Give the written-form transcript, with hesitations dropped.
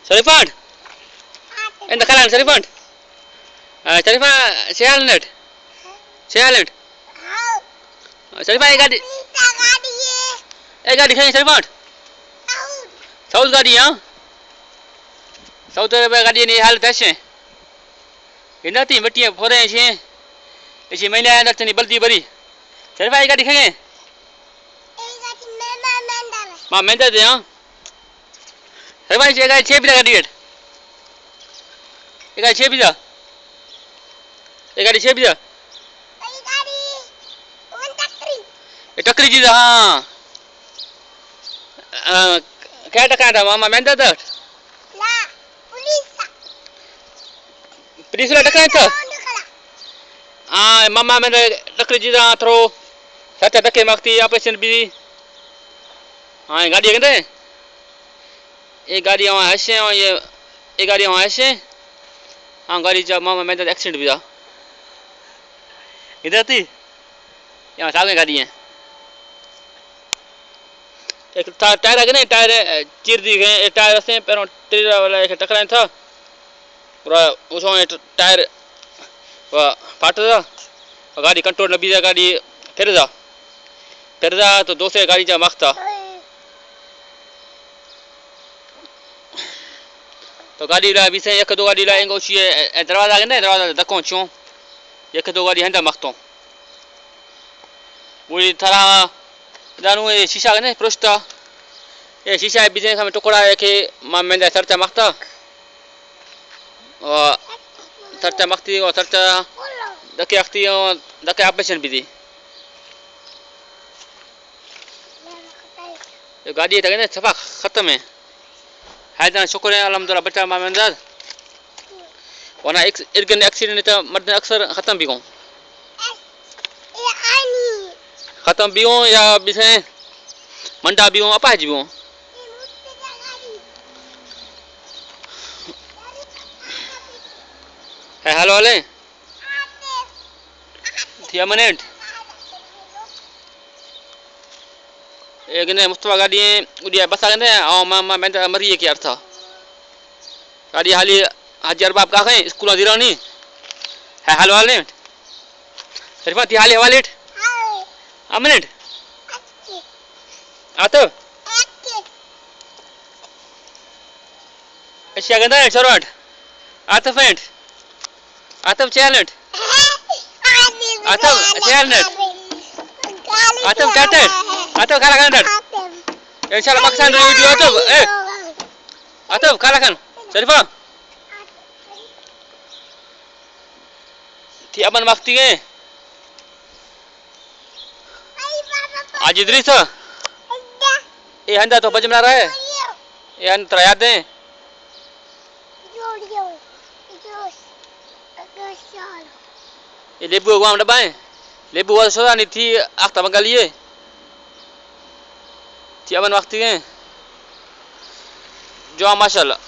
Sharifat, enda kalan Sharifat. Sharifat, Shayalet. Shayalet. Sharifat, gadi khaye Sharifat. South gadi ya. South gadi ni halat ashe. Indati matiya phore she. Ishi maina andat ni baldi bari. Sharifat gadi khaye. Ma menda de ya. Sharifat je gadi 6 gadi it. Ye gadi 6 pizza. Ye gadi 6 pizza. Takri ji ha. Kya takada mama menda da. La polisa. Polisa takra ta. Mama menda takri ji da thro. Sata takke makti operation bi. गाड़ी है ये गाड़ी वहाँ ऐसे और ये गाड़ी वहाँ ऐसे गाड़ी जब मामा मैं तो एक्सीडेंट भी था इधर थी यहाँ सामने गाड़ी है एक टायर है ना टायर चीर दी गए टायर से पैरों ट्रेलर वाला एक टकराया था पूरा उसमें टायर फाटा था गाड़ी कंट्रोल नबी था गाड़ी फिर था तो दूसरे गाड़ी जा मख्ता तो गाड़ी ला भी से एक दो गाड़ी ला इंगो ची दरवाजा है ना दरवाजा धक्को छो एक दो गाड़ी हंदा मख्तो वही थरा दानु ये शीशा है ना प्रोस्टा ये शीशा भी से हमें टुकड़ा है कि मां में सरचा मख्ता और सरचा मख्ती और सरचा दके अख्ती और दके ऑपरेशन भी दी ये गाड़ी तक ना सफा खत्म है हायदा शुक्र है अल्हम्दुलिल्लाह बचा मामंदाज वरना इर्गन एक्सीडेंट तो मर्द अक्सर खत्म भी गो खत्म भी हो या बिसे मंडा भी हो अपाज भी हो हेलो वाले थिया मिनट एक ने मुस्तफा गाड़ी उड़िया बस आ गए और मामा मैं तो मरी के अर्थ गाड़ी हाली हाजी अरबाब का है स्कूल दिरानी है हाल वाले शरीफा थी हाली वालेट आ मिनट आतो अच्छा गंदा है शरवट आतो फेंट आतो चैलेंज आतो चैलेंज आतो चाटे आतो खाला खान इंशाल्लाह मकसान वीडियो आतो खाला खान शरीफा थी अपन वक्ती है आज इधरी था ये हंदा तो बजमना रहा है ये अंतर याद है ये लेबू गुआम डबाए लेबू वाला सोदा नहीं थी आख्ता बंगाली थी अपन वक्ती है जो माशाल्लाह